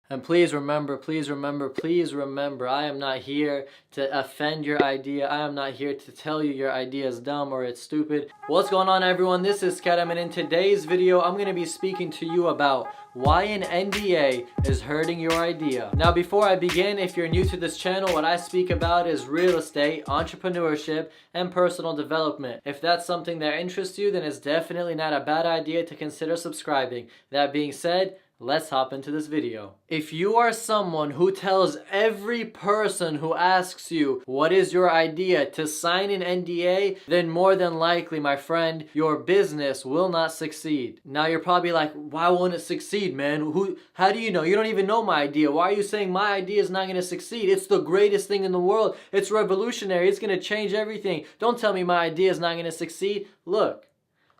And please remember, please remember, please remember, I am not here to offend your idea. I am not here to tell you your idea is dumb or it's stupid. What's going on, everyone? This is Karam, and in today's video, I'm going to be speaking to you about why an NDA is hurting your idea. Now, before I begin, if you're new to this channel, what I speak about is real estate, entrepreneurship, and personal development. If that's something that interests you, then it's definitely not a bad idea to consider subscribing. That being said, let's hop into this video. If you are someone who tells every person who asks you what is your idea to sign an NDA, then more than likely, my friend, your business will not succeed. Now you're probably like, why won't it succeed, man? How do you know? You don't even know my idea. Why are you saying my idea is not going to succeed? It's the greatest thing in the world. It's revolutionary. It's going to change everything. Don't tell me my idea is not going to succeed. Look,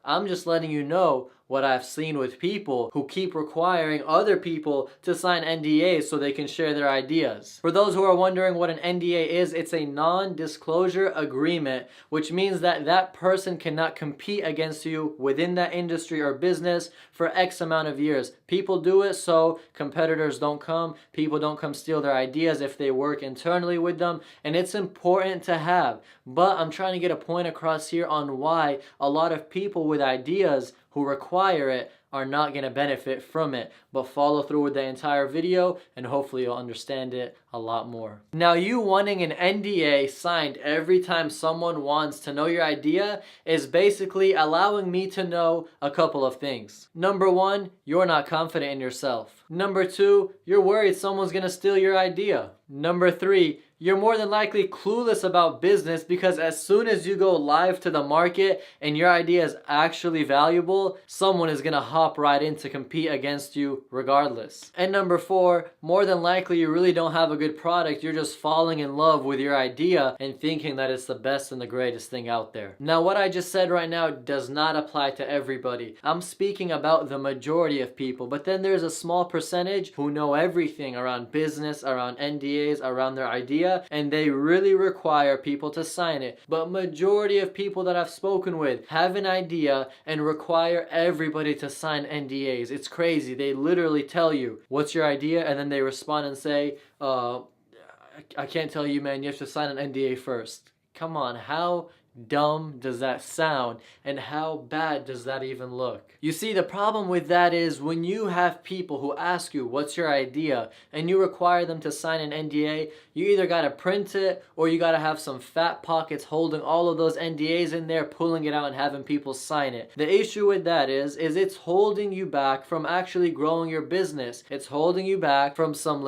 I'm just letting you know what I've seen with people who keep requiring other people to sign NDAs so they can share their ideas. For those who are wondering what an NDA is, it's a non-disclosure agreement, which means that that person cannot compete against you within that industry or business for X amount of years. People do it so competitors don't come, people don't come steal their ideas if they work internally with them, and it's important to have. But I'm trying to get a point across here on why a lot of people with ideas who require it are not going to benefit from it. But follow through with the entire video and hopefully you'll understand it a lot more. Now, you wanting an NDA signed every time someone wants to know your idea is basically allowing me to know a couple of things. Number one, you're not confident in yourself. Number two, you're worried someone's going to steal your idea. Number three, you're more than likely clueless about business because as soon as you go live to the market and your idea is actually valuable, someone is going to hop right in to compete against you regardless. And number four, more than likely you really don't have a good product. You're just falling in love with your idea and thinking that it's the best and the greatest thing out there. Now, what I just said right now does not apply to everybody. I'm speaking about the majority of people, but then there's a small percentage who know everything around business, around NDAs, around their idea, and they really require people to sign it. But majority of people that I've spoken with have an idea and require everybody to sign NDAs. It's crazy. They literally tell you, what's your idea? And then they respond and say, I can't tell you, man, you have to sign an NDA first. Come on, how dumb does that sound, and how bad does that even look? You see, the problem with that is when you have people who ask you what's your idea and you require them to sign an NDA, you either gotta print it or you gotta have some fat pockets holding all of those NDAs in there, pulling it out and having people sign it. The issue with that is it's holding you back from actually growing your business. It's holding you back from some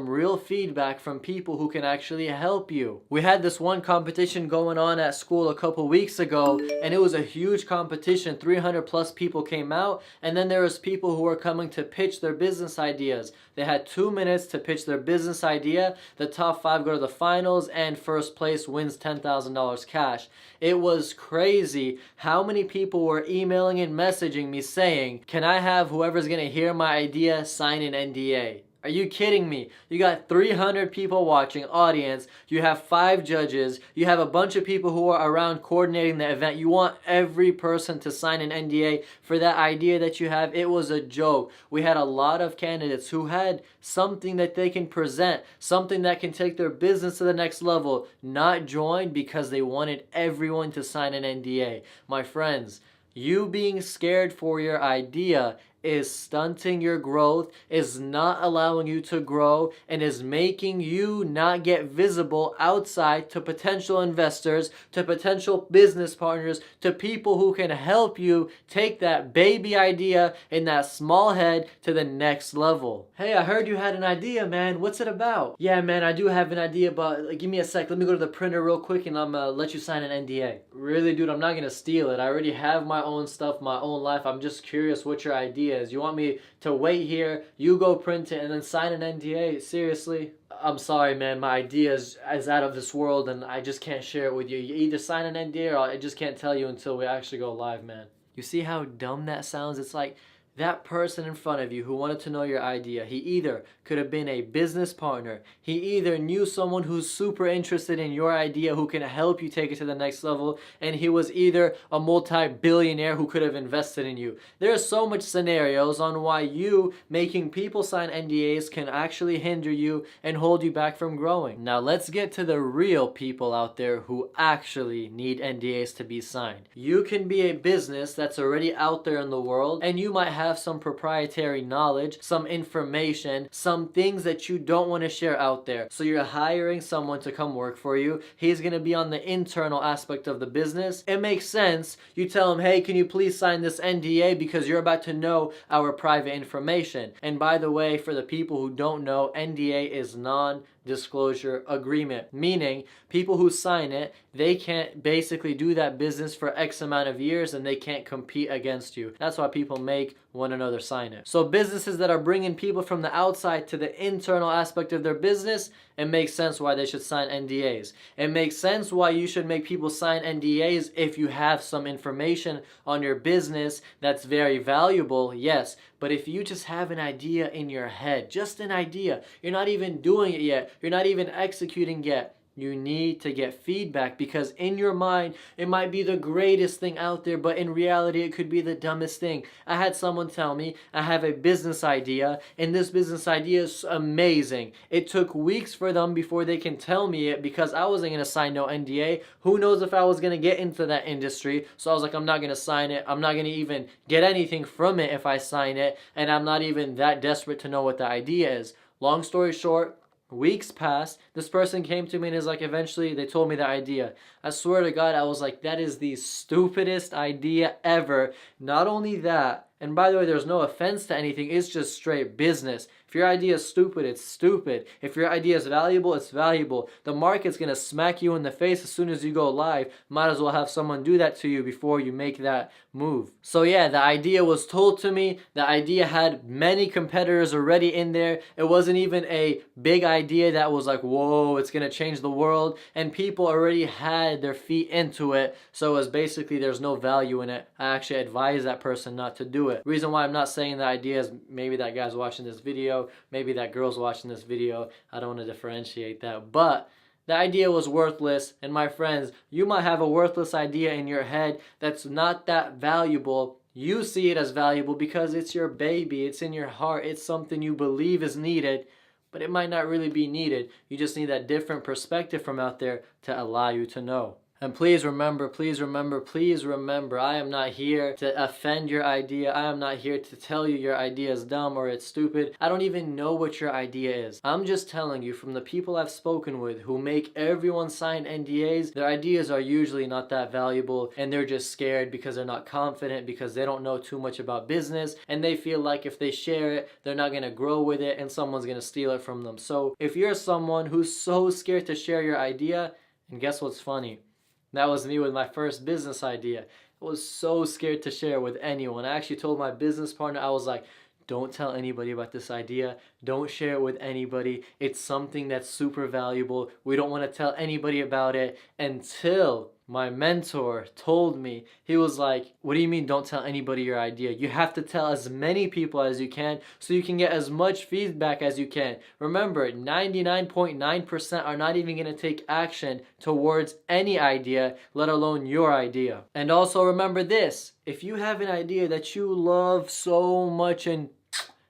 real feedback from people who can actually help you. We had this one competition going on at school a couple weeks ago, and it was a huge competition. 300 plus people came out, and then there was people who were coming to pitch their business ideas. They had 2 minutes to pitch their business idea. The top 5 go to the finals, and first place wins $10,000 cash. It was crazy how many people were emailing and messaging me saying, can I have whoever's gonna hear my idea sign an NDA? Are you kidding me? You got 300 people watching, audience, you have 5 judges, you have a bunch of people who are around coordinating the event. You want every person to sign an NDA for that idea that you have. It was a joke. We had a lot of candidates who had something that they can present, something that can take their business to the next level, not join because they wanted everyone to sign an NDA. My friends, you being scared for your idea is stunting your growth, is not allowing you to grow, and is making you not get visible outside to potential investors, to potential business partners, to people who can help you take that baby idea in that small head to the next level. Hey, I heard you had an idea, man. What's it about? Yeah, man, I do have an idea, but give me a sec. Let me go to the printer real quick and I'm gonna let you sign an NDA. Really, dude, I'm not gonna steal it. I already have my own stuff, my own life. I'm just curious what your idea is. You want me to wait here, you go print it, and then sign an NDA? Seriously? I'm sorry, man. My idea is out of this world, and I just can't share it with you. You either sign an NDA or I just can't tell you until we actually go live, man. You see how dumb that sounds? It's like that person in front of you who wanted to know your idea, he either could have been a business partner, he either knew someone who's super interested in your idea who can help you take it to the next level, and he was either a multi-billionaire who could have invested in you. There are so much scenarios on why you making people sign NDAs can actually hinder you and hold you back from growing. Now let's get to the real people out there who actually need NDAs to be signed. You can be a business that's already out there in the world, and you might have some proprietary knowledge, some information, some things that you don't want to share out there. So you're hiring someone to come work for you. He's going to be on the internal aspect of the business. It makes sense. You tell him, hey, can you please sign this NDA because you're about to know our private information. And by the way, for the people who don't know, NDA is non-disclosure agreement, meaning people who sign it, they can't basically do that business for X amount of years and they can't compete against you. That's why people make one another sign it. So businesses that are bringing people from the outside to the internal aspect of their business, it makes sense why they should sign NDAs. It makes sense why you should make people sign NDAs if you have some information on your business that's very valuable, yes. But if you just have an idea in your head, just an idea, you're not even doing it yet, you're not even executing yet, you need to get feedback, because in your mind, it might be the greatest thing out there, but in reality, it could be the dumbest thing. I had someone tell me, I have a business idea, and this business idea is amazing. It took weeks for them before they can tell me it, because I wasn't going to sign no NDA. Who knows if I was going to get into that industry? So I was like, I'm not going to sign it. I'm not going to even get anything from it if I sign it, and I'm not even that desperate to know what the idea is. Long story short, weeks passed. This person came to me and is like, eventually they told me the idea. I swear to God, I was like, that is the stupidest idea ever. Not only that, and by the way, there's no offense to anything, it's just straight business. If your idea is stupid, it's stupid. If your idea is valuable, it's valuable. The market's gonna smack you in the face as soon as you go live. Might as well have someone do that to you before you make that move. So yeah, the idea was told to me. The idea had many competitors already in there. It wasn't even a big idea that was like, whoa, it's gonna change the world. And people already had their feet into it. So it was basically, there's no value in it. I actually advised that person not to do it. Reason why I'm not saying the idea is maybe that guy's watching this video, maybe that girl's watching this video. I don't want to differentiate that. But the idea was worthless, and my friends, you might have a worthless idea in your head that's not that valuable. You see it as valuable because it's your baby, it's in your heart, it's something you believe is needed, but it might not really be needed. You just need that different perspective from out there to allow you to know. And please remember, please remember, please remember, I am not here to offend your idea. I am not here to tell you your idea is dumb or it's stupid. I don't even know what your idea is. I'm just telling you from the people I've spoken with who make everyone sign NDAs, their ideas are usually not that valuable, and they're just scared because they're not confident, because they don't know too much about business, and they feel like if they share it, they're not going to grow with it and someone's going to steal it from them. So if you're someone who's so scared to share your idea, and guess what's funny? That was me with my first business idea. I was so scared to share with anyone. I actually told my business partner, I was like, don't tell anybody about this idea. Don't share it with anybody. It's something that's super valuable. We don't want to tell anybody about it until my mentor told me. He was like, what do you mean don't tell anybody your idea? You have to tell as many people as you can so you can get as much feedback as you can. Remember, 99.9% are not even going to take action towards any idea, let alone your idea. And also remember this, if you have an idea that you love so much and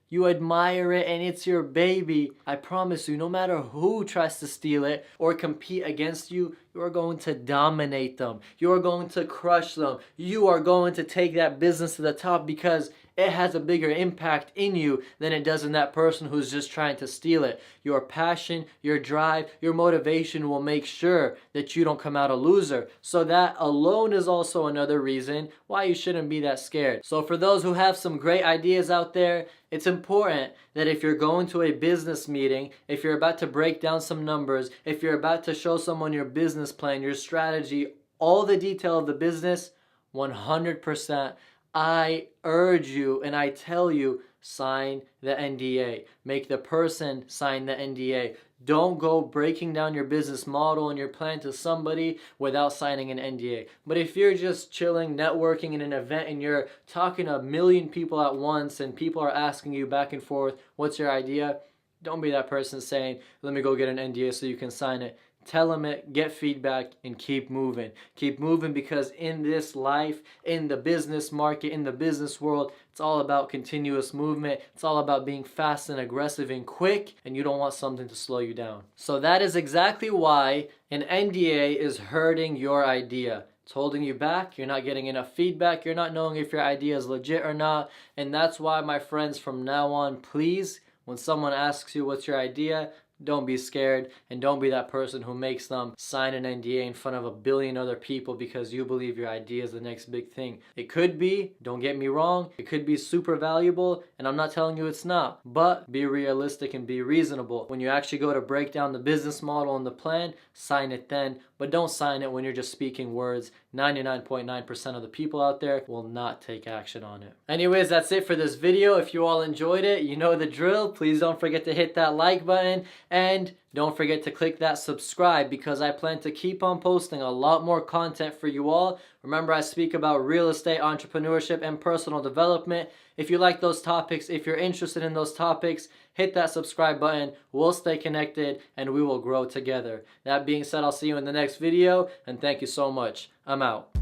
you admire it and it's your baby, I promise you, no matter who tries to steal it or compete against you, you are going to dominate them. You are going to crush them. You are going to take that business to the top because it has a bigger impact in you than it does in that person who's just trying to steal it. Your passion, your drive, your motivation will make sure that you don't come out a loser. So that alone is also another reason why you shouldn't be that scared. So for those who have some great ideas out there, it's important that if you're going to a business meeting, if you're about to break down some numbers, if you're about to show someone your business plan, your strategy, all the detail of the business, 100%, I urge you and I tell you, sign the NDA. Make the person sign the NDA. Don't go breaking down your business model and your plan to somebody without signing an NDA. But if you're just chilling, networking in an event, and you're talking to a million people at once and people are asking you back and forth, what's your idea? Don't be that person saying, let me go get an NDA so you can sign it. Tell them it, get feedback, and keep moving. Keep moving, because in this life, in the business market, in the business world, it's all about continuous movement. It's all about being fast and aggressive and quick, and you don't want something to slow you down. So that is exactly why an NDA is hurting your idea. It's holding you back. You're not getting enough feedback. You're not knowing if your idea is legit or not. And that's why, my friends, from now on, please, when someone asks you what's your idea, don't be scared, and don't be that person who makes them sign an NDA in front of a billion other people because you believe your idea is the next big thing. It could be, don't get me wrong, it could be super valuable, and I'm not telling you it's not, but be realistic and be reasonable. When you actually go to break down the business model and the plan, sign it then, but don't sign it when you're just speaking words. 99.9% of the people out there will not take action on it. Anyways, that's it for this video. If you all enjoyed it, you know the drill. Please don't forget to hit that like button, and don't forget to click that subscribe, because I plan to keep on posting a lot more content for you all. Remember, I speak about real estate, entrepreneurship, and personal development. If you like those topics, if you're interested in those topics, hit that subscribe button. We'll stay connected and we will grow together. That being said, I'll see you in the next video, and thank you so much. I'm out.